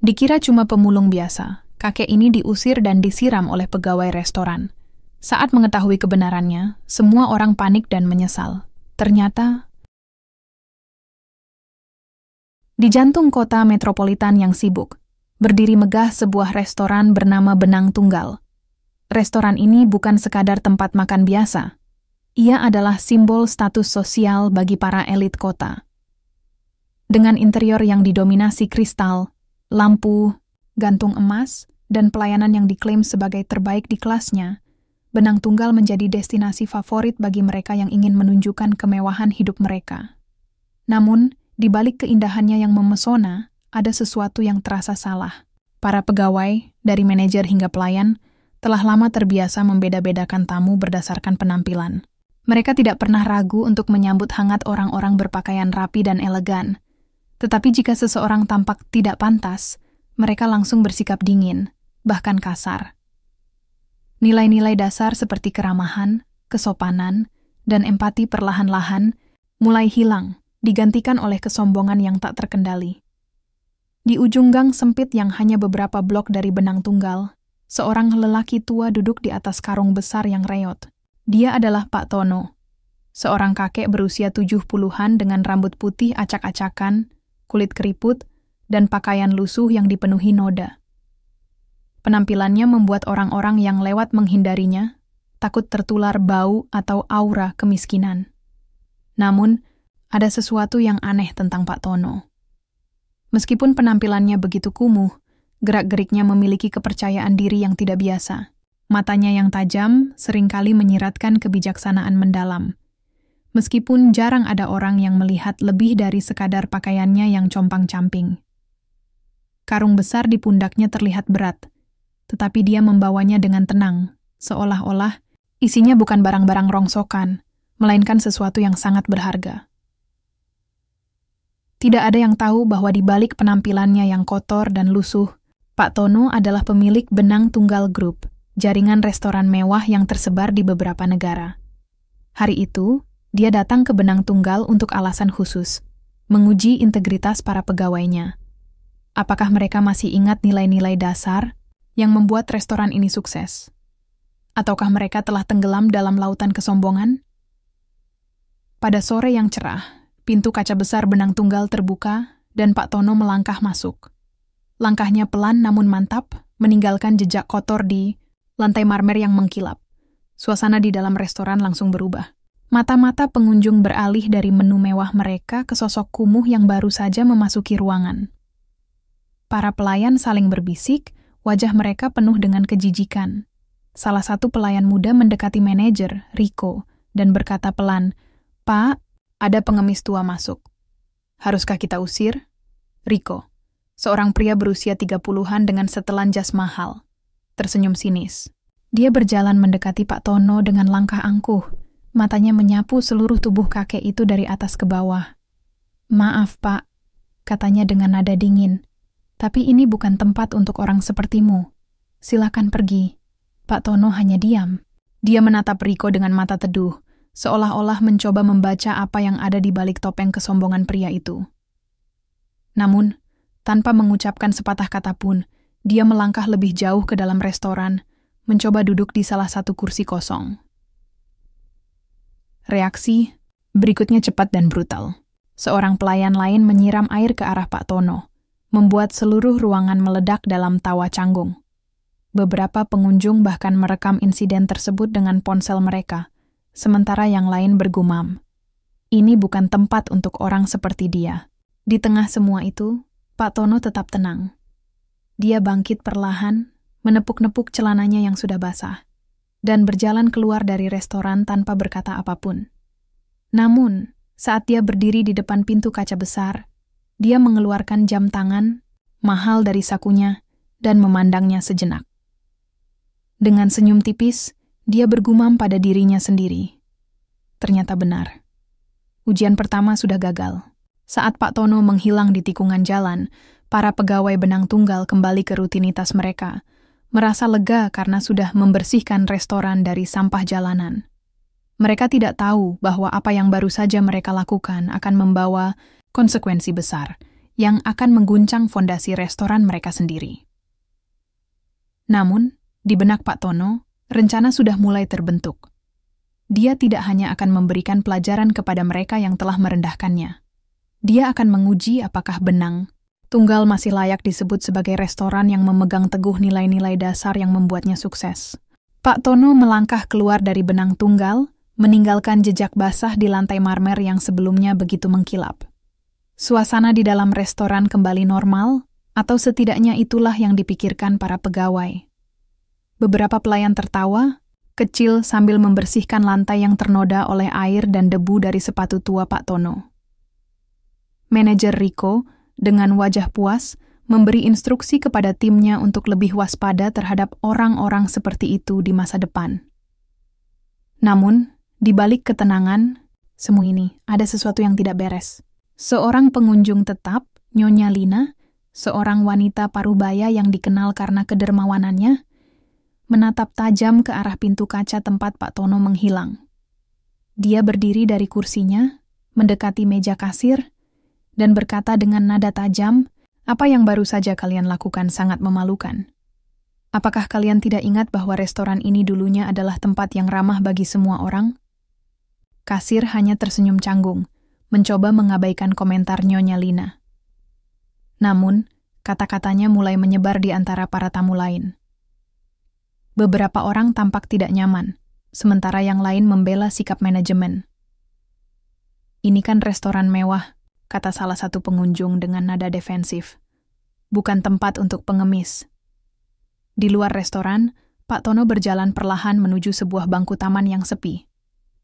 Dikira cuma pemulung biasa, kakek ini diusir dan disiram oleh pegawai restoran. Saat mengetahui kebenarannya, semua orang panik dan menyesal. Ternyata, di jantung kota metropolitan yang sibuk, berdiri megah sebuah restoran bernama Benang Tunggal. Restoran ini bukan sekadar tempat makan biasa. Ia adalah simbol status sosial bagi para elit kota. Dengan interior yang didominasi kristal, lampu, gantung emas, dan pelayanan yang diklaim sebagai terbaik di kelasnya, Benang Tunggal menjadi destinasi favorit bagi mereka yang ingin menunjukkan kemewahan hidup mereka. Namun, di balik keindahannya yang memesona, ada sesuatu yang terasa salah. Para pegawai, dari manajer hingga pelayan, telah lama terbiasa membeda-bedakan tamu berdasarkan penampilan. Mereka tidak pernah ragu untuk menyambut hangat orang-orang berpakaian rapi dan elegan. Tetapi jika seseorang tampak tidak pantas, mereka langsung bersikap dingin, bahkan kasar. Nilai-nilai dasar seperti keramahan, kesopanan, dan empati perlahan-lahan mulai hilang, digantikan oleh kesombongan yang tak terkendali. Di ujung gang sempit yang hanya beberapa blok dari Benang Tunggal, seorang lelaki tua duduk di atas karung besar yang reot. Dia adalah Pak Tono, seorang kakek berusia 70-an dengan rambut putih acak-acakan, kulit keriput, dan pakaian lusuh yang dipenuhi noda. Penampilannya membuat orang-orang yang lewat menghindarinya takut tertular bau atau aura kemiskinan. Namun, ada sesuatu yang aneh tentang Pak Tono. Meskipun penampilannya begitu kumuh, gerak-geriknya memiliki kepercayaan diri yang tidak biasa. Matanya yang tajam seringkali menyiratkan kebijaksanaan mendalam. Meskipun jarang ada orang yang melihat lebih dari sekadar pakaiannya yang compang-camping. Karung besar di pundaknya terlihat berat, tetapi dia membawanya dengan tenang, seolah-olah isinya bukan barang-barang rongsokan, melainkan sesuatu yang sangat berharga. Tidak ada yang tahu bahwa di balik penampilannya yang kotor dan lusuh, Pak Tono adalah pemilik Benang Tunggal Group, jaringan restoran mewah yang tersebar di beberapa negara. Hari itu, dia datang ke Benang Tunggal untuk alasan khusus, menguji integritas para pegawainya. Apakah mereka masih ingat nilai-nilai dasar yang membuat restoran ini sukses? Ataukah mereka telah tenggelam dalam lautan kesombongan? Pada sore yang cerah, pintu kaca besar Benang Tunggal terbuka dan Pak Tono melangkah masuk. Langkahnya pelan namun mantap, meninggalkan jejak kotor di lantai marmer yang mengkilap. Suasana di dalam restoran langsung berubah. Mata-mata pengunjung beralih dari menu mewah mereka ke sosok kumuh yang baru saja memasuki ruangan. Para pelayan saling berbisik, wajah mereka penuh dengan kejijikan. Salah satu pelayan muda mendekati manajer, Rico, dan berkata pelan, "Pak, ada pengemis tua masuk. Haruskah kita usir?" Rico, seorang pria berusia 30-an dengan setelan jas mahal, tersenyum sinis. Dia berjalan mendekati Pak Tono dengan langkah angkuh. Matanya menyapu seluruh tubuh kakek itu dari atas ke bawah. "Maaf, Pak," katanya dengan nada dingin. "Tapi ini bukan tempat untuk orang sepertimu. Silakan pergi." Pak Tono hanya diam. Dia menatap Rico dengan mata teduh, seolah-olah mencoba membaca apa yang ada di balik topeng kesombongan pria itu. Namun, tanpa mengucapkan sepatah kata pun, dia melangkah lebih jauh ke dalam restoran, mencoba duduk di salah satu kursi kosong. Reaksi berikutnya cepat dan brutal. Seorang pelayan lain menyiram air ke arah Pak Tono, membuat seluruh ruangan meledak dalam tawa canggung. Beberapa pengunjung bahkan merekam insiden tersebut dengan ponsel mereka, sementara yang lain bergumam, "Ini bukan tempat untuk orang seperti dia." Di tengah semua itu, Pak Tono tetap tenang. Dia bangkit perlahan, menepuk-nepuk celananya yang sudah basah, dan berjalan keluar dari restoran tanpa berkata apapun. Namun, saat dia berdiri di depan pintu kaca besar, dia mengeluarkan jam tangan, mahal dari sakunya, dan memandangnya sejenak. Dengan senyum tipis, dia bergumam pada dirinya sendiri. Ternyata benar. Ujian pertama sudah gagal. Saat Pak Tono menghilang di tikungan jalan, para pegawai Benang Tunggal kembali ke rutinitas mereka, merasa lega karena sudah membersihkan restoran dari sampah jalanan. Mereka tidak tahu bahwa apa yang baru saja mereka lakukan akan membawa konsekuensi besar, yang akan mengguncang fondasi restoran mereka sendiri. Namun, di benak Pak Tono, rencana sudah mulai terbentuk. Dia tidak hanya akan memberikan pelajaran kepada mereka yang telah merendahkannya. Dia akan menguji apakah Benang Tunggal masih layak disebut sebagai restoran yang memegang teguh nilai-nilai dasar yang membuatnya sukses. Pak Tono melangkah keluar dari Benang Tunggal, meninggalkan jejak basah di lantai marmer yang sebelumnya begitu mengkilap. Suasana di dalam restoran kembali normal, atau setidaknya itulah yang dipikirkan para pegawai. Beberapa pelayan tertawa, kecil sambil membersihkan lantai yang ternoda oleh air dan debu dari sepatu tua Pak Tono. Manajer Rico, dengan wajah puas, memberi instruksi kepada timnya untuk lebih waspada terhadap orang-orang seperti itu di masa depan. Namun, di balik ketenangan, semua ini ada sesuatu yang tidak beres. Seorang pengunjung tetap, Nyonya Lina, seorang wanita parubaya yang dikenal karena kedermawanannya, menatap tajam ke arah pintu kaca tempat Pak Tono menghilang. Dia berdiri dari kursinya, mendekati meja kasir, dan berkata dengan nada tajam, "Apa yang baru saja kalian lakukan sangat memalukan. Apakah kalian tidak ingat bahwa restoran ini dulunya adalah tempat yang ramah bagi semua orang?" Kasir hanya tersenyum canggung, mencoba mengabaikan komentar Nyonya Lina. Namun, kata-katanya mulai menyebar di antara para tamu lain. Beberapa orang tampak tidak nyaman, sementara yang lain membela sikap manajemen. "Ini kan restoran mewah," kata salah satu pengunjung dengan nada defensif. "Bukan tempat untuk pengemis." Di luar restoran, Pak Tono berjalan perlahan menuju sebuah bangku taman yang sepi.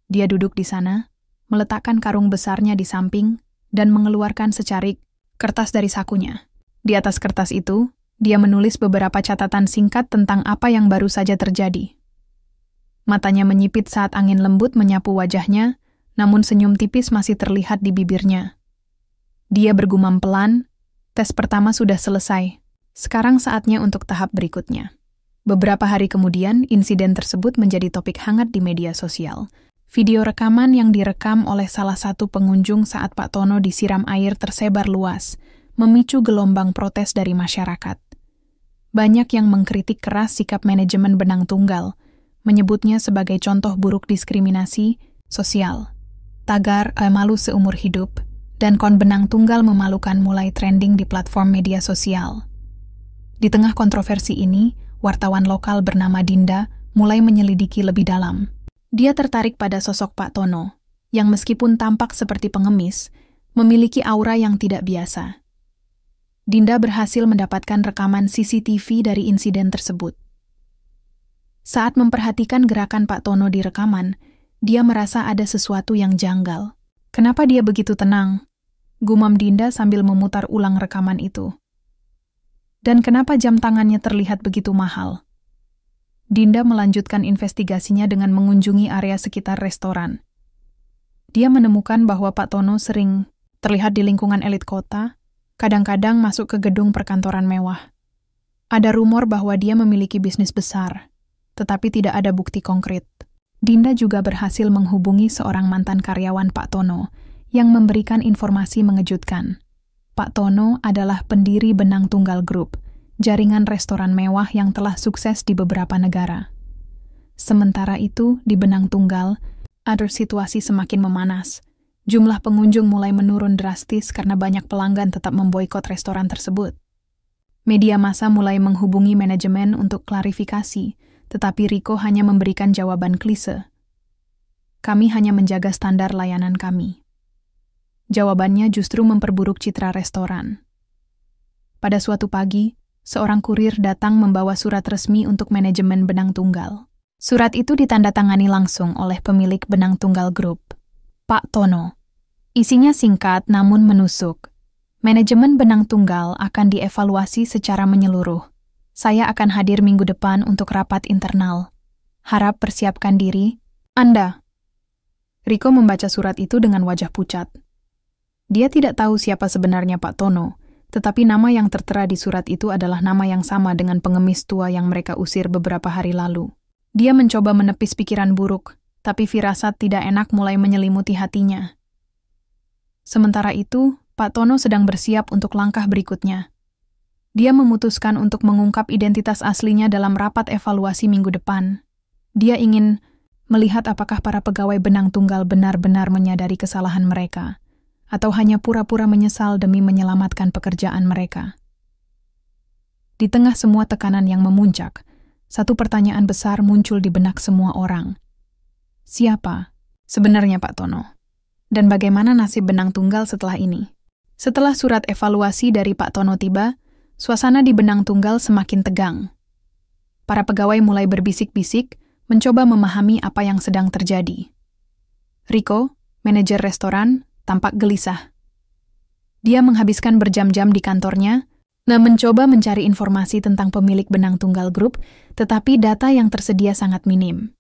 Dia duduk di sana, meletakkan karung besarnya di samping, dan mengeluarkan secarik kertas dari sakunya. Di atas kertas itu, dia menulis beberapa catatan singkat tentang apa yang baru saja terjadi. Matanya menyipit saat angin lembut menyapu wajahnya, namun senyum tipis masih terlihat di bibirnya. Dia bergumam pelan, "Tes pertama sudah selesai. Sekarang saatnya untuk tahap berikutnya." Beberapa hari kemudian, insiden tersebut menjadi topik hangat di media sosial. Video rekaman yang direkam oleh salah satu pengunjung saat Pak Tono disiram air tersebar luas, memicu gelombang protes dari masyarakat. Banyak yang mengkritik keras sikap manajemen Benang Tunggal, menyebutnya sebagai contoh buruk diskriminasi sosial. Tagar "malu seumur hidup" dan "kon Benang Tunggal memalukan" mulai trending di platform media sosial. Di tengah kontroversi ini, wartawan lokal bernama Dinda mulai menyelidiki lebih dalam. Dia tertarik pada sosok Pak Tono, yang meskipun tampak seperti pengemis, memiliki aura yang tidak biasa. Dinda berhasil mendapatkan rekaman CCTV dari insiden tersebut. Saat memperhatikan gerakan Pak Tono di rekaman, dia merasa ada sesuatu yang janggal. "Kenapa dia begitu tenang?" gumam Dinda sambil memutar ulang rekaman itu. "Dan kenapa jam tangannya terlihat begitu mahal?" Dinda melanjutkan investigasinya dengan mengunjungi area sekitar restoran. Dia menemukan bahwa Pak Tono sering terlihat di lingkungan elit kota, kadang-kadang masuk ke gedung perkantoran mewah. Ada rumor bahwa dia memiliki bisnis besar, tetapi tidak ada bukti konkret. Dinda juga berhasil menghubungi seorang mantan karyawan Pak Tono yang memberikan informasi mengejutkan. Pak Tono adalah pendiri Benang Tunggal Group, jaringan restoran mewah yang telah sukses di beberapa negara. Sementara itu, di Benang Tunggal, ada situasi semakin memanas. Jumlah pengunjung mulai menurun drastis karena banyak pelanggan tetap memboikot restoran tersebut. Media massa mulai menghubungi manajemen untuk klarifikasi, tetapi Rico hanya memberikan jawaban klise. "Kami hanya menjaga standar layanan kami." Jawabannya justru memperburuk citra restoran. Pada suatu pagi, seorang kurir datang membawa surat resmi untuk manajemen Benang Tunggal. Surat itu ditandatangani langsung oleh pemilik Benang Tunggal Group, Pak Tono. Isinya singkat namun menusuk. "Manajemen Benang Tunggal akan dievaluasi secara menyeluruh. Saya akan hadir minggu depan untuk rapat internal. Harap persiapkan diri, Anda." Rico membaca surat itu dengan wajah pucat. Dia tidak tahu siapa sebenarnya Pak Tono, tetapi nama yang tertera di surat itu adalah nama yang sama dengan pengemis tua yang mereka usir beberapa hari lalu. Dia mencoba menepis pikiran buruk, tapi firasat tidak enak mulai menyelimuti hatinya. Sementara itu, Pak Tono sedang bersiap untuk langkah berikutnya. Dia memutuskan untuk mengungkap identitas aslinya dalam rapat evaluasi minggu depan. Dia ingin melihat apakah para pegawai benang tunggal benar-benar menyadari kesalahan mereka, atau hanya pura-pura menyesal demi menyelamatkan pekerjaan mereka. Di tengah semua tekanan yang memuncak, satu pertanyaan besar muncul di benak semua orang. Siapa sebenarnya Pak Tono? Dan bagaimana nasib benang tunggal setelah ini? Setelah surat evaluasi dari Pak Tono tiba, suasana di benang tunggal semakin tegang. Para pegawai mulai berbisik-bisik, mencoba memahami apa yang sedang terjadi. Rico, manajer restoran, tampak gelisah. Dia menghabiskan berjam-jam di kantornya, mencoba mencari informasi tentang pemilik benang tunggal grup, tetapi data yang tersedia sangat minim.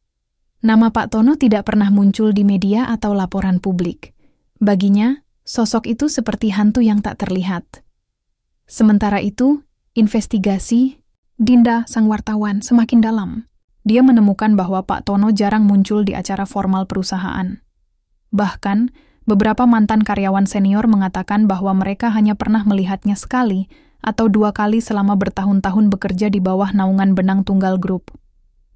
Nama Pak Tono tidak pernah muncul di media atau laporan publik. Baginya, sosok itu seperti hantu yang tak terlihat. Sementara itu, investigasi Dinda, sang wartawan, semakin dalam. Dia menemukan bahwa Pak Tono jarang muncul di acara formal perusahaan. Bahkan, beberapa mantan karyawan senior mengatakan bahwa mereka hanya pernah melihatnya sekali atau 2 kali selama bertahun-tahun bekerja di bawah naungan benang tunggal grup.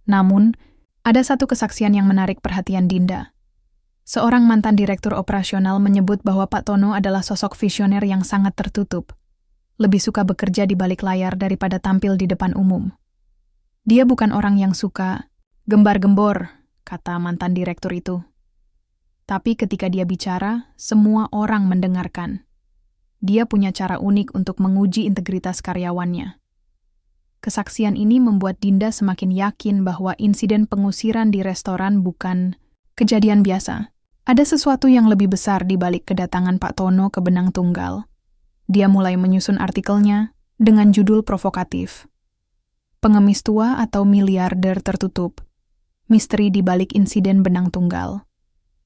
Namun, ada satu kesaksian yang menarik perhatian Dinda. Seorang mantan direktur operasional menyebut bahwa Pak Tono adalah sosok visioner yang sangat tertutup. Lebih suka bekerja di balik layar daripada tampil di depan umum. Dia bukan orang yang suka gembar-gembor, kata mantan direktur itu. Tapi ketika dia bicara, semua orang mendengarkan. Dia punya cara unik untuk menguji integritas karyawannya. Kesaksian ini membuat Dinda semakin yakin bahwa insiden pengusiran di restoran bukan kejadian biasa. Ada sesuatu yang lebih besar di balik kedatangan Pak Tono ke benang tunggal. Dia mulai menyusun artikelnya dengan judul provokatif. Pengemis tua atau miliarder tertutup. Misteri di balik insiden benang tunggal.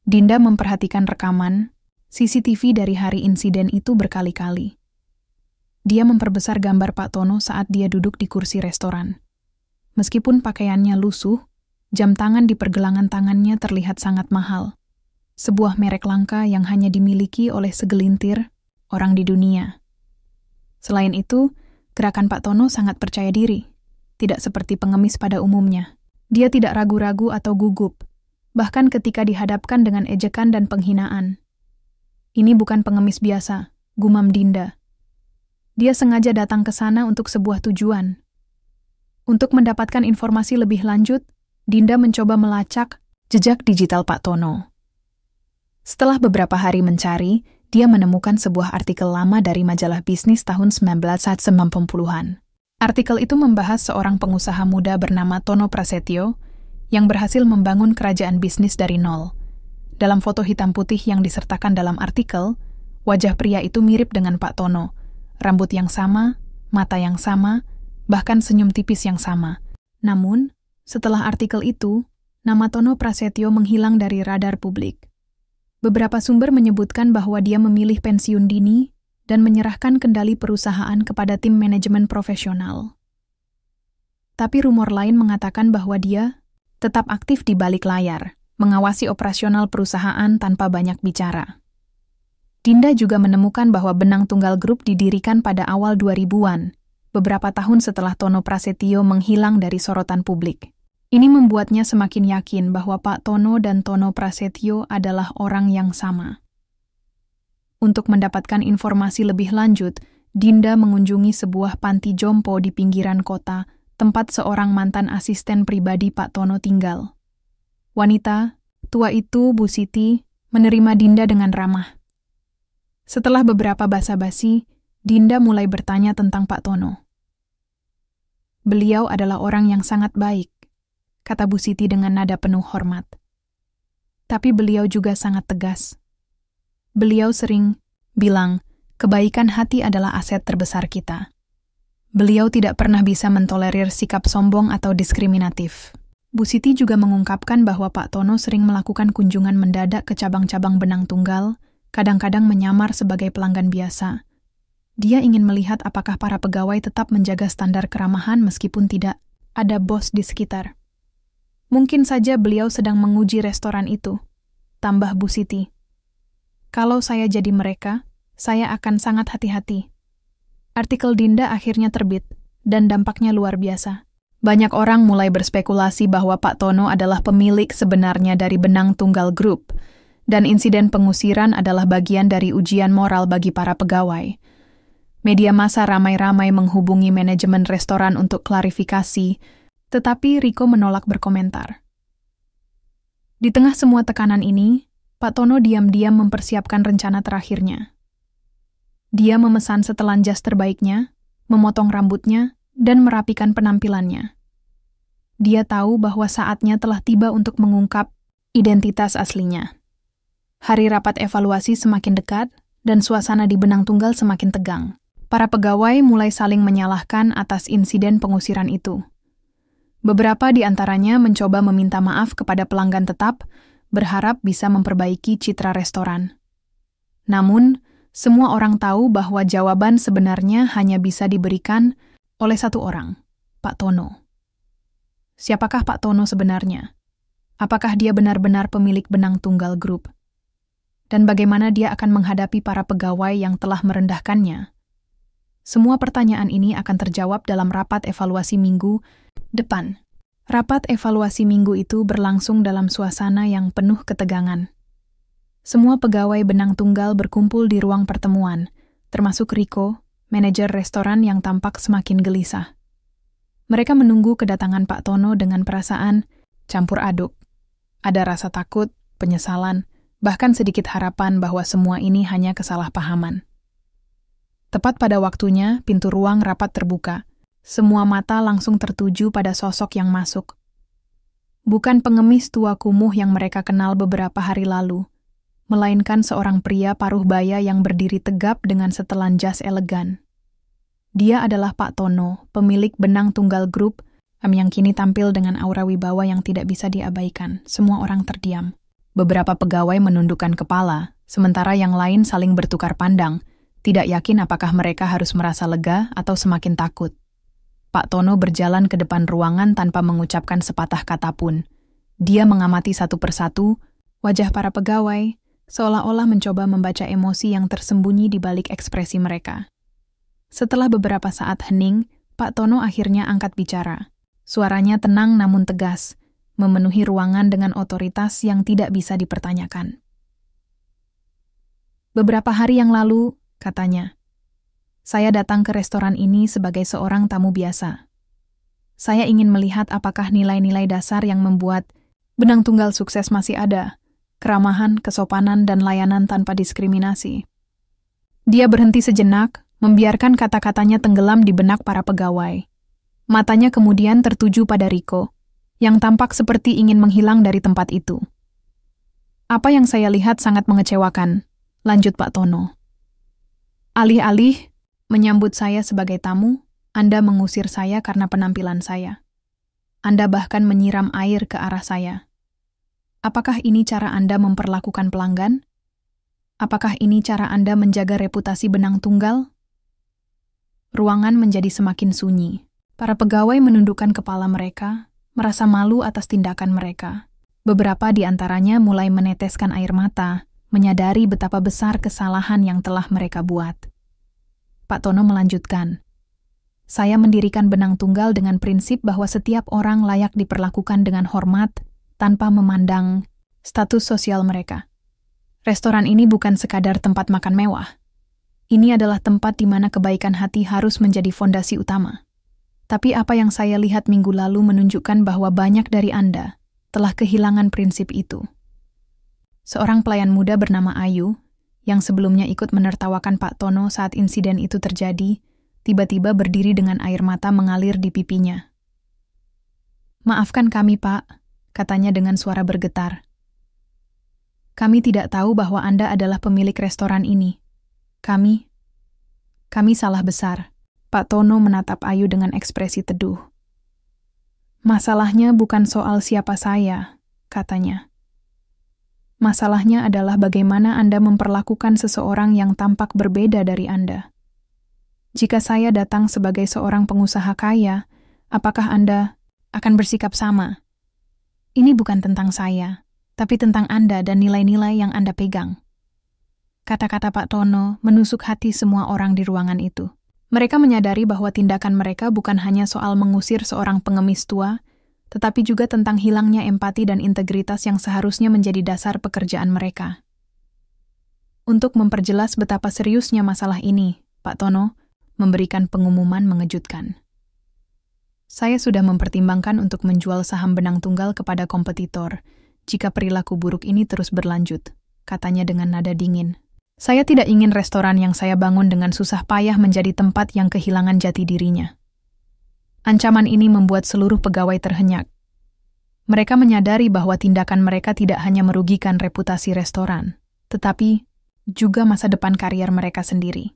Dinda memperhatikan rekaman CCTV dari hari insiden itu berkali-kali. Dia memperbesar gambar Pak Tono saat dia duduk di kursi restoran. Meskipun pakaiannya lusuh, jam tangan di pergelangan tangannya terlihat sangat mahal. Sebuah merek langka yang hanya dimiliki oleh segelintir orang di dunia. Selain itu, gerakan Pak Tono sangat percaya diri, tidak seperti pengemis pada umumnya. Dia tidak ragu-ragu atau gugup, bahkan ketika dihadapkan dengan ejekan dan penghinaan. Ini bukan pengemis biasa, gumam Dinda. Dia sengaja datang ke sana untuk sebuah tujuan. Untuk mendapatkan informasi lebih lanjut, Dinda mencoba melacak jejak digital Pak Tono. Setelah beberapa hari mencari, dia menemukan sebuah artikel lama dari majalah bisnis tahun 1990-an. Artikel itu membahas seorang pengusaha muda bernama Tono Prasetyo yang berhasil membangun kerajaan bisnis dari nol. Dalam foto hitam putih yang disertakan dalam artikel, wajah pria itu mirip dengan Pak Tono. Rambut yang sama, mata yang sama, bahkan senyum tipis yang sama. Namun, setelah artikel itu, nama Tono Prasetyo menghilang dari radar publik. Beberapa sumber menyebutkan bahwa dia memilih pensiun dini dan menyerahkan kendali perusahaan kepada tim manajemen profesional. Tapi rumor lain mengatakan bahwa dia tetap aktif di balik layar, mengawasi operasional perusahaan tanpa banyak bicara. Dinda juga menemukan bahwa Benang Tunggal Group didirikan pada awal 2000-an, beberapa tahun setelah Tono Prasetyo menghilang dari sorotan publik. Ini membuatnya semakin yakin bahwa Pak Tono dan Tono Prasetyo adalah orang yang sama. Untuk mendapatkan informasi lebih lanjut, Dinda mengunjungi sebuah panti jompo di pinggiran kota, tempat seorang mantan asisten pribadi Pak Tono tinggal. Wanita tua itu, Bu Siti, menerima Dinda dengan ramah. Setelah beberapa basa-basi, Dinda mulai bertanya tentang Pak Tono. Beliau adalah orang yang sangat baik, kata Bu Siti dengan nada penuh hormat. Tapi beliau juga sangat tegas. Beliau sering bilang, kebaikan hati adalah aset terbesar kita. Beliau tidak pernah bisa mentolerir sikap sombong atau diskriminatif. Bu Siti juga mengungkapkan bahwa Pak Tono sering melakukan kunjungan mendadak ke cabang-cabang benang tunggal, kadang-kadang menyamar sebagai pelanggan biasa. Dia ingin melihat apakah para pegawai tetap menjaga standar keramahan meskipun tidak ada bos di sekitar. Mungkin saja beliau sedang menguji restoran itu, tambah Bu Siti. Kalau saya jadi mereka, Saya akan sangat hati-hati. Artikel Dinda akhirnya terbit, dan dampaknya luar biasa. Banyak orang mulai berspekulasi bahwa Pak Tono adalah pemilik sebenarnya dari Benang Tunggal Group, dan insiden pengusiran adalah bagian dari ujian moral bagi para pegawai. Media massa ramai-ramai menghubungi manajemen restoran untuk klarifikasi, tetapi Riko menolak berkomentar. Di tengah semua tekanan ini, Pak Tono diam-diam mempersiapkan rencana terakhirnya. Dia memesan setelan jas terbaiknya, memotong rambutnya, dan merapikan penampilannya. Dia tahu bahwa saatnya telah tiba untuk mengungkap identitas aslinya. Hari rapat evaluasi semakin dekat, dan suasana di Benang Tunggal semakin tegang. Para pegawai mulai saling menyalahkan atas insiden pengusiran itu. Beberapa di antaranya mencoba meminta maaf kepada pelanggan tetap, berharap bisa memperbaiki citra restoran. Namun, semua orang tahu bahwa jawaban sebenarnya hanya bisa diberikan oleh satu orang, Pak Tono. Siapakah Pak Tono sebenarnya? Apakah dia benar-benar pemilik Benang Tunggal Group? Dan bagaimana dia akan menghadapi para pegawai yang telah merendahkannya? Semua pertanyaan ini akan terjawab dalam rapat evaluasi minggu depan. Rapat evaluasi minggu itu berlangsung dalam suasana yang penuh ketegangan. Semua pegawai Benang Tunggal berkumpul di ruang pertemuan, termasuk Riko, manajer restoran yang tampak semakin gelisah. Mereka menunggu kedatangan Pak Tono dengan perasaan campur aduk. Ada rasa takut, penyesalan, bahkan sedikit harapan bahwa semua ini hanya kesalahpahaman. Tepat pada waktunya, pintu ruang rapat terbuka. Semua mata langsung tertuju pada sosok yang masuk. Bukan pengemis tua kumuh yang mereka kenal beberapa hari lalu, melainkan seorang pria paruh baya yang berdiri tegap dengan setelan jas elegan. Dia adalah Pak Tono, pemilik Benang Tunggal Group, yang kini tampil dengan aura wibawa yang tidak bisa diabaikan. Semua orang terdiam. Beberapa pegawai menundukkan kepala, sementara yang lain saling bertukar pandang, tidak yakin apakah mereka harus merasa lega atau semakin takut. Pak Tono berjalan ke depan ruangan tanpa mengucapkan sepatah kata pun. Dia mengamati satu persatu wajah para pegawai, seolah-olah mencoba membaca emosi yang tersembunyi di balik ekspresi mereka. Setelah beberapa saat hening, Pak Tono akhirnya angkat bicara. Suaranya tenang namun tegas, memenuhi ruangan dengan otoritas yang tidak bisa dipertanyakan. Beberapa hari yang lalu, katanya, saya datang ke restoran ini sebagai seorang tamu biasa. Saya ingin melihat apakah nilai-nilai dasar yang membuat Benang Tunggal sukses masih ada, keramahan, kesopanan, dan layanan tanpa diskriminasi. Dia berhenti sejenak, membiarkan kata-katanya tenggelam di benak para pegawai. Matanya kemudian tertuju pada Riko, yang tampak seperti ingin menghilang dari tempat itu. Apa yang saya lihat sangat mengecewakan, lanjut Pak Tono. Alih-alih menyambut saya sebagai tamu, Anda mengusir saya karena penampilan saya. Anda bahkan menyiram air ke arah saya. Apakah ini cara Anda memperlakukan pelanggan? Apakah ini cara Anda menjaga reputasi Benang Tunggal? Ruangan menjadi semakin sunyi. Para pegawai menundukkan kepala mereka, merasa malu atas tindakan mereka. Beberapa di antaranya mulai meneteskan air mata, menyadari betapa besar kesalahan yang telah mereka buat. Pak Tono melanjutkan, saya mendirikan Benang Tunggal dengan prinsip bahwa setiap orang layak diperlakukan dengan hormat tanpa memandang status sosial mereka. Restoran ini bukan sekadar tempat makan mewah. Ini adalah tempat di mana kebaikan hati harus menjadi fondasi utama. Tapi apa yang saya lihat minggu lalu menunjukkan bahwa banyak dari Anda telah kehilangan prinsip itu. Seorang pelayan muda bernama Ayu, yang sebelumnya ikut menertawakan Pak Tono saat insiden itu terjadi, tiba-tiba berdiri dengan air mata mengalir di pipinya. Maafkan kami, Pak, katanya dengan suara bergetar. Kami tidak tahu bahwa Anda adalah pemilik restoran ini. Kami salah besar. Pak Tono menatap Ayu dengan ekspresi teduh. Masalahnya bukan soal siapa saya, katanya. Masalahnya adalah bagaimana Anda memperlakukan seseorang yang tampak berbeda dari Anda. Jika saya datang sebagai seorang pengusaha kaya, apakah Anda akan bersikap sama? Ini bukan tentang saya, tapi tentang Anda dan nilai-nilai yang Anda pegang. Kata-kata Pak Tono menusuk hati semua orang di ruangan itu. Mereka menyadari bahwa tindakan mereka bukan hanya soal mengusir seorang pengemis tua, tetapi juga tentang hilangnya empati dan integritas yang seharusnya menjadi dasar pekerjaan mereka. Untuk memperjelas betapa seriusnya masalah ini, Pak Tono memberikan pengumuman mengejutkan. Saya sudah mempertimbangkan untuk menjual saham Benang Tunggal kepada kompetitor jika perilaku buruk ini terus berlanjut, katanya dengan nada dingin. Saya tidak ingin restoran yang saya bangun dengan susah payah menjadi tempat yang kehilangan jati dirinya. Ancaman ini membuat seluruh pegawai terhenyak. Mereka menyadari bahwa tindakan mereka tidak hanya merugikan reputasi restoran, tetapi juga masa depan karier mereka sendiri.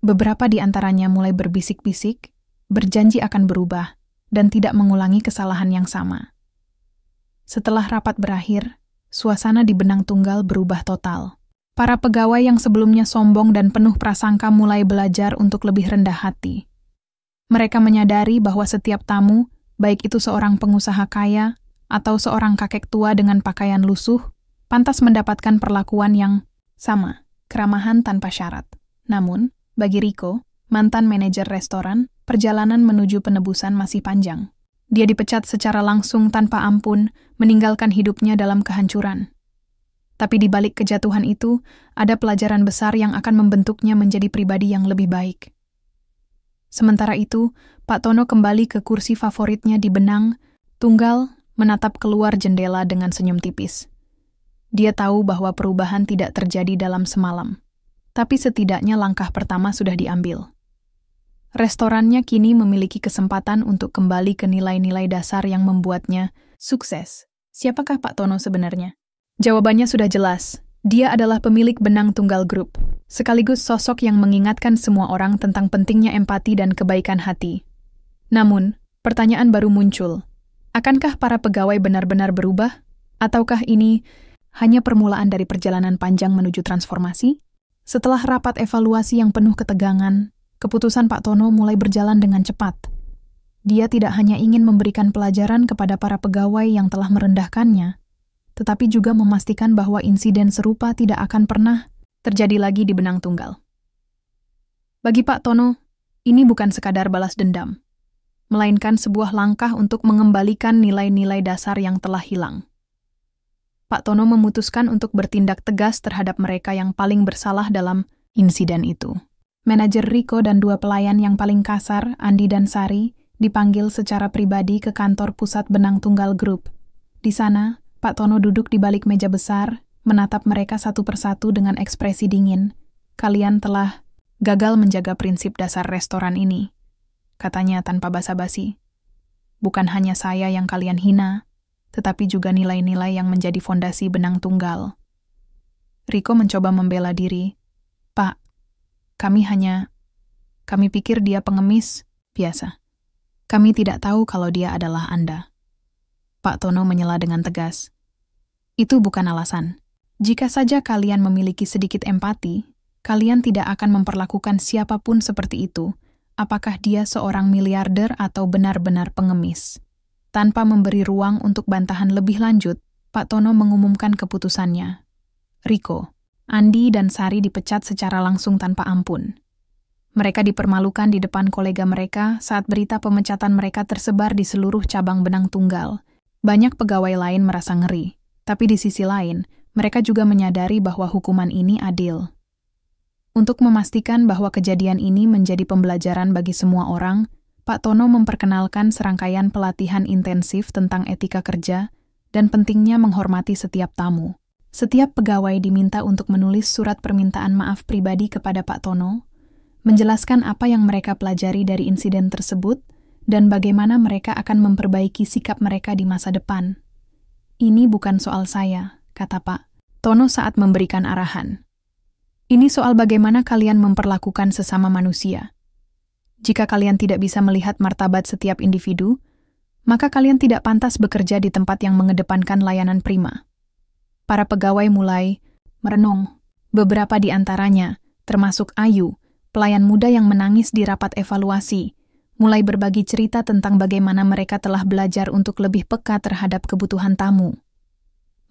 Beberapa di antaranya mulai berbisik-bisik, berjanji akan berubah, dan tidak mengulangi kesalahan yang sama. Setelah rapat berakhir, suasana di Benang Tunggal berubah total. Para pegawai yang sebelumnya sombong dan penuh prasangka mulai belajar untuk lebih rendah hati. Mereka menyadari bahwa setiap tamu, baik itu seorang pengusaha kaya atau seorang kakek tua dengan pakaian lusuh, pantas mendapatkan perlakuan yang sama, keramahan tanpa syarat. Namun, bagi Rico, mantan manajer restoran, perjalanan menuju penebusan masih panjang. Dia dipecat secara langsung tanpa ampun, meninggalkan hidupnya dalam kehancuran. Tapi di balik kejatuhan itu, ada pelajaran besar yang akan membentuknya menjadi pribadi yang lebih baik. Sementara itu, Pak Tono kembali ke kursi favoritnya di Benang Tunggal, menatap keluar jendela dengan senyum tipis. Dia tahu bahwa perubahan tidak terjadi dalam semalam. Tapi setidaknya langkah pertama sudah diambil. Restorannya kini memiliki kesempatan untuk kembali ke nilai-nilai dasar yang membuatnya sukses. Siapakah Pak Tono sebenarnya? Jawabannya sudah jelas. Dia adalah pemilik Benang Tunggal Group, sekaligus sosok yang mengingatkan semua orang tentang pentingnya empati dan kebaikan hati. Namun, pertanyaan baru muncul. Akankah para pegawai benar-benar berubah? Ataukah ini hanya permulaan dari perjalanan panjang menuju transformasi? Setelah rapat evaluasi yang penuh ketegangan, keputusan Pak Tono mulai berjalan dengan cepat. Dia tidak hanya ingin memberikan pelajaran kepada para pegawai yang telah merendahkannya, tetapi juga memastikan bahwa insiden serupa tidak akan pernah terjadi lagi di Benang Tunggal. Bagi Pak Tono, ini bukan sekadar balas dendam, melainkan sebuah langkah untuk mengembalikan nilai-nilai dasar yang telah hilang. Pak Tono memutuskan untuk bertindak tegas terhadap mereka yang paling bersalah dalam insiden itu. Manajer Rico dan dua pelayan yang paling kasar, Andi dan Sari, dipanggil secara pribadi ke kantor pusat Benang Tunggal Group. Di sana, Pak Tono duduk di balik meja besar, menatap mereka satu persatu dengan ekspresi dingin. Kalian telah gagal menjaga prinsip dasar restoran ini, katanya tanpa basa-basi. Bukan hanya saya yang kalian hina, tetapi juga nilai-nilai yang menjadi fondasi Benang Tunggal. Rico mencoba membela diri. Pak, kami pikir dia pengemis biasa. Kami tidak tahu kalau dia adalah Anda. Pak Tono menyela dengan tegas. Itu bukan alasan. Jika saja kalian memiliki sedikit empati, kalian tidak akan memperlakukan siapapun seperti itu, apakah dia seorang miliarder atau benar-benar pengemis. Tanpa memberi ruang untuk bantahan lebih lanjut, Pak Tono mengumumkan keputusannya. Rico, Andi dan Sari dipecat secara langsung tanpa ampun. Mereka dipermalukan di depan kolega mereka saat berita pemecatan mereka tersebar di seluruh cabang Benang Tunggal. Banyak pegawai lain merasa ngeri. Tapi di sisi lain, mereka juga menyadari bahwa hukuman ini adil. Untuk memastikan bahwa kejadian ini menjadi pembelajaran bagi semua orang, Pak Tono memperkenalkan serangkaian pelatihan intensif tentang etika kerja dan pentingnya menghormati setiap tamu. Setiap pegawai diminta untuk menulis surat permintaan maaf pribadi kepada Pak Tono, menjelaskan apa yang mereka pelajari dari insiden tersebut dan bagaimana mereka akan memperbaiki sikap mereka di masa depan. Ini bukan soal saya, kata Pak Tono saat memberikan arahan. Ini soal bagaimana kalian memperlakukan sesama manusia. Jika kalian tidak bisa melihat martabat setiap individu, maka kalian tidak pantas bekerja di tempat yang mengedepankan layanan prima. Para pegawai mulai merenung. Beberapa di antaranya, termasuk Ayu, pelayan muda yang menangis di rapat evaluasi, mulai berbagi cerita tentang bagaimana mereka telah belajar untuk lebih peka terhadap kebutuhan tamu.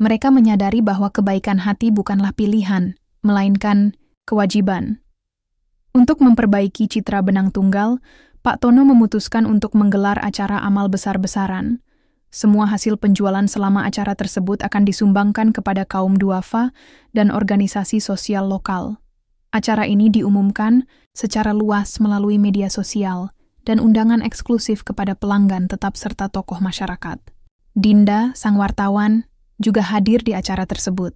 Mereka menyadari bahwa kebaikan hati bukanlah pilihan, melainkan kewajiban. Untuk memperbaiki citra Benang Tunggal, Pak Tono memutuskan untuk menggelar acara amal besar-besaran. Semua hasil penjualan selama acara tersebut akan disumbangkan kepada kaum duafa dan organisasi sosial lokal. Acara ini diumumkan secara luas melalui media sosial dan undangan eksklusif kepada pelanggan tetap serta tokoh masyarakat. Dinda, sang wartawan, juga hadir di acara tersebut.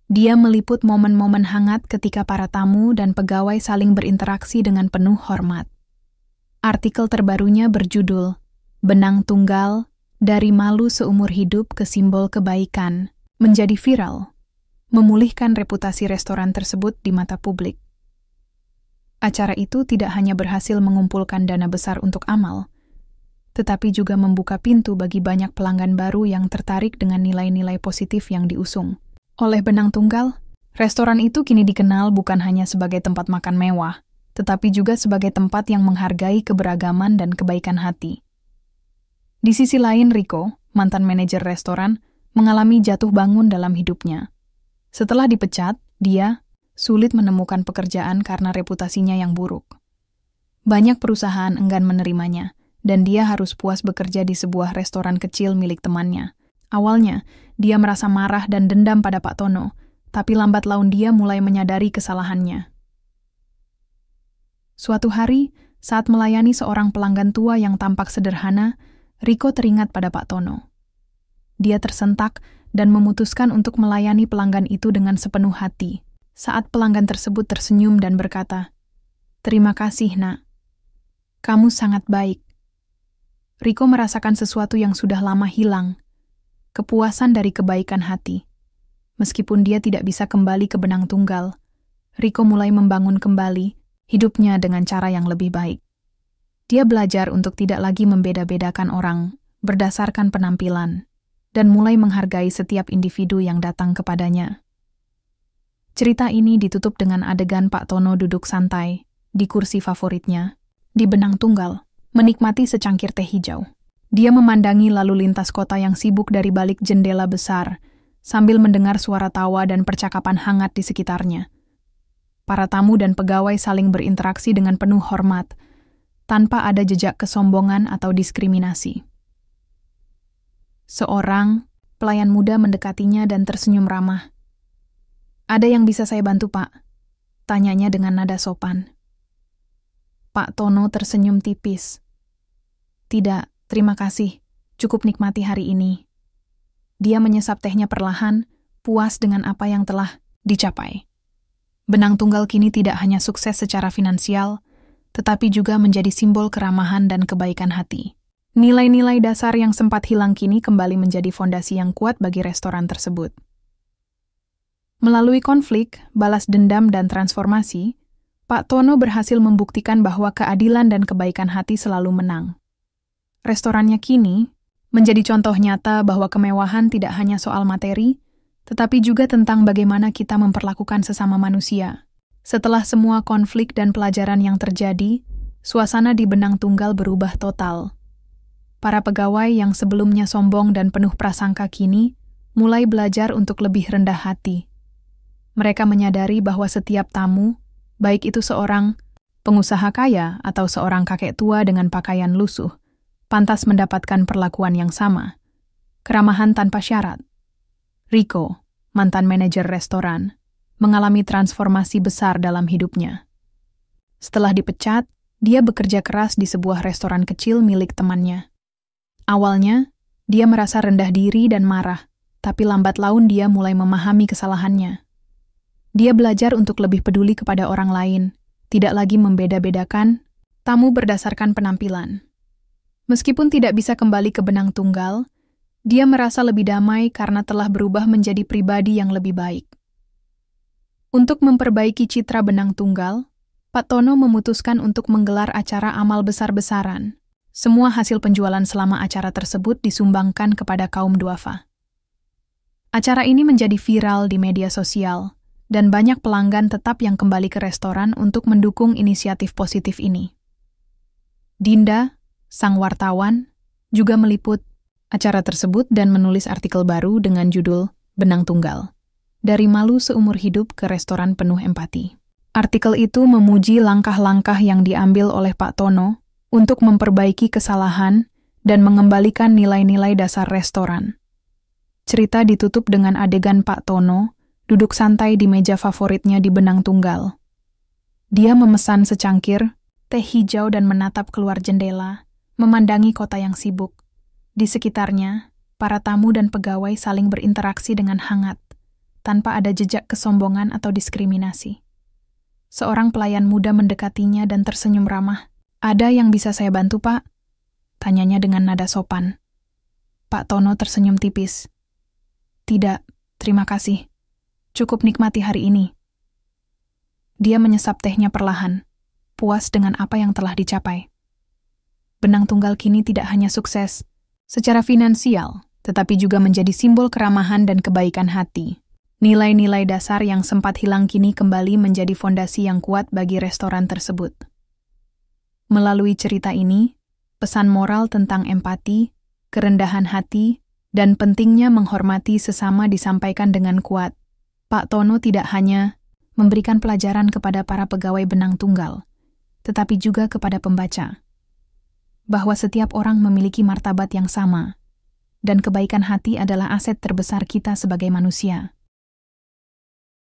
Dia meliput momen-momen hangat ketika para tamu dan pegawai saling berinteraksi dengan penuh hormat. Artikel terbarunya berjudul "Benang Tunggal, dari Malu Seumur Hidup ke Simbol Kebaikan" menjadi viral, memulihkan reputasi restoran tersebut di mata publik. Acara itu tidak hanya berhasil mengumpulkan dana besar untuk amal, tetapi juga membuka pintu bagi banyak pelanggan baru yang tertarik dengan nilai-nilai positif yang diusung. Oleh Benang Tunggal, restoran itu kini dikenal bukan hanya sebagai tempat makan mewah, tetapi juga sebagai tempat yang menghargai keberagaman dan kebaikan hati. Di sisi lain, Riko, mantan manajer restoran, mengalami jatuh bangun dalam hidupnya. Setelah dipecat, dia sulit menemukan pekerjaan karena reputasinya yang buruk. Banyak perusahaan enggan menerimanya, dan dia harus puas bekerja di sebuah restoran kecil milik temannya. Awalnya, dia merasa marah dan dendam pada Pak Tono, tapi lambat laun dia mulai menyadari kesalahannya. Suatu hari, saat melayani seorang pelanggan tua yang tampak sederhana, Riko teringat pada Pak Tono. Dia tersentak dan memutuskan untuk melayani pelanggan itu dengan sepenuh hati. Saat pelanggan tersebut tersenyum dan berkata, "Terima kasih, Nak. Kamu sangat baik." Riko merasakan sesuatu yang sudah lama hilang, kepuasan dari kebaikan hati. Meskipun dia tidak bisa kembali ke Benang Tunggal, Riko mulai membangun kembali hidupnya dengan cara yang lebih baik. Dia belajar untuk tidak lagi membeda-bedakan orang berdasarkan penampilan dan mulai menghargai setiap individu yang datang kepadanya. Cerita ini ditutup dengan adegan Pak Tono duduk santai di kursi favoritnya di Benang Tunggal, menikmati secangkir teh hijau. Dia memandangi lalu lintas kota yang sibuk dari balik jendela besar, sambil mendengar suara tawa dan percakapan hangat di sekitarnya. Para tamu dan pegawai saling berinteraksi dengan penuh hormat, tanpa ada jejak kesombongan atau diskriminasi. Seorang pelayan muda mendekatinya dan tersenyum ramah. "Ada yang bisa saya bantu, Pak?" tanyanya dengan nada sopan. Pak Tono tersenyum tipis. "Tidak, terima kasih. Cukup nikmati hari ini." Dia menyesap tehnya perlahan, puas dengan apa yang telah dicapai. Benang Tunggal kini tidak hanya sukses secara finansial, tetapi juga menjadi simbol keramahan dan kebaikan hati. Nilai-nilai dasar yang sempat hilang kini kembali menjadi fondasi yang kuat bagi restoran tersebut. Melalui konflik, balas dendam, dan transformasi, Pak Tono berhasil membuktikan bahwa keadilan dan kebaikan hati selalu menang. Restorannya kini menjadi contoh nyata bahwa kemewahan tidak hanya soal materi, tetapi juga tentang bagaimana kita memperlakukan sesama manusia. Setelah semua konflik dan pelajaran yang terjadi, suasana di Benang Tunggal berubah total. Para pegawai yang sebelumnya sombong dan penuh prasangka kini mulai belajar untuk lebih rendah hati. Mereka menyadari bahwa setiap tamu, baik itu seorang pengusaha kaya atau seorang kakek tua dengan pakaian lusuh, pantas mendapatkan perlakuan yang sama. Keramahan tanpa syarat. Riko, mantan manajer restoran, mengalami transformasi besar dalam hidupnya. Setelah dipecat, dia bekerja keras di sebuah restoran kecil milik temannya. Awalnya, dia merasa rendah diri dan marah, tapi lambat laun dia mulai memahami kesalahannya. Dia belajar untuk lebih peduli kepada orang lain, tidak lagi membeda-bedakan tamu berdasarkan penampilan. Meskipun tidak bisa kembali ke Benang Tunggal, dia merasa lebih damai karena telah berubah menjadi pribadi yang lebih baik. Untuk memperbaiki citra Benang Tunggal, Pak Tono memutuskan untuk menggelar acara amal besar-besaran. Semua hasil penjualan selama acara tersebut disumbangkan kepada kaum duafa. Acara ini menjadi viral di media sosial, dan banyak pelanggan tetap yang kembali ke restoran untuk mendukung inisiatif positif ini. Dinda, sang wartawan, juga meliput acara tersebut dan menulis artikel baru dengan judul Benang Tunggal, Dari malu seumur hidup ke restoran penuh empati. Artikel itu memuji langkah-langkah yang diambil oleh Pak Tono untuk memperbaiki kesalahan dan mengembalikan nilai-nilai dasar restoran. Cerita ditutup dengan adegan Pak Tono duduk santai di meja favoritnya di Benang Tunggal. Dia memesan secangkir teh hijau dan menatap keluar jendela, memandangi kota yang sibuk. Di sekitarnya, para tamu dan pegawai saling berinteraksi dengan hangat, tanpa ada jejak kesombongan atau diskriminasi. Seorang pelayan muda mendekatinya dan tersenyum ramah. "Ada yang bisa saya bantu, Pak?" tanyanya dengan nada sopan. Pak Tono tersenyum tipis. "Tidak, terima kasih. Cukup nikmati hari ini." Dia menyesap tehnya perlahan, puas dengan apa yang telah dicapai. Benang Tunggal kini tidak hanya sukses secara finansial, tetapi juga menjadi simbol keramahan dan kebaikan hati. Nilai-nilai dasar yang sempat hilang kini kembali menjadi fondasi yang kuat bagi restoran tersebut. Melalui cerita ini, pesan moral tentang empati, kerendahan hati, dan pentingnya menghormati sesama disampaikan dengan kuat. Pak Tono tidak hanya memberikan pelajaran kepada para pegawai Benang Tunggal, tetapi juga kepada pembaca, bahwa setiap orang memiliki martabat yang sama, dan kebaikan hati adalah aset terbesar kita sebagai manusia.